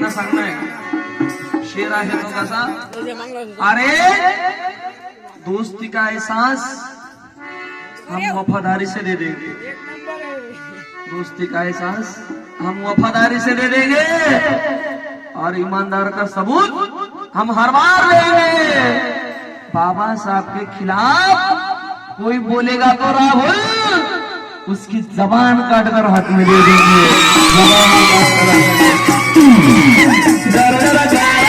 त्यांना सांगणार शेर आहे तो कसा, अरे दोस्ती का एहसास हम वफादारी से दे देंगे, दोस्ती का एहसास हम वफादारी से दे देंगे और ईमानदार का सबूत हम हर बार लेंगे। बाबा साहब के खिलाफ कोई बोलेगा तो राहुल उसकी जबान काटकर हाथ में दे देंगे। जबान काटकर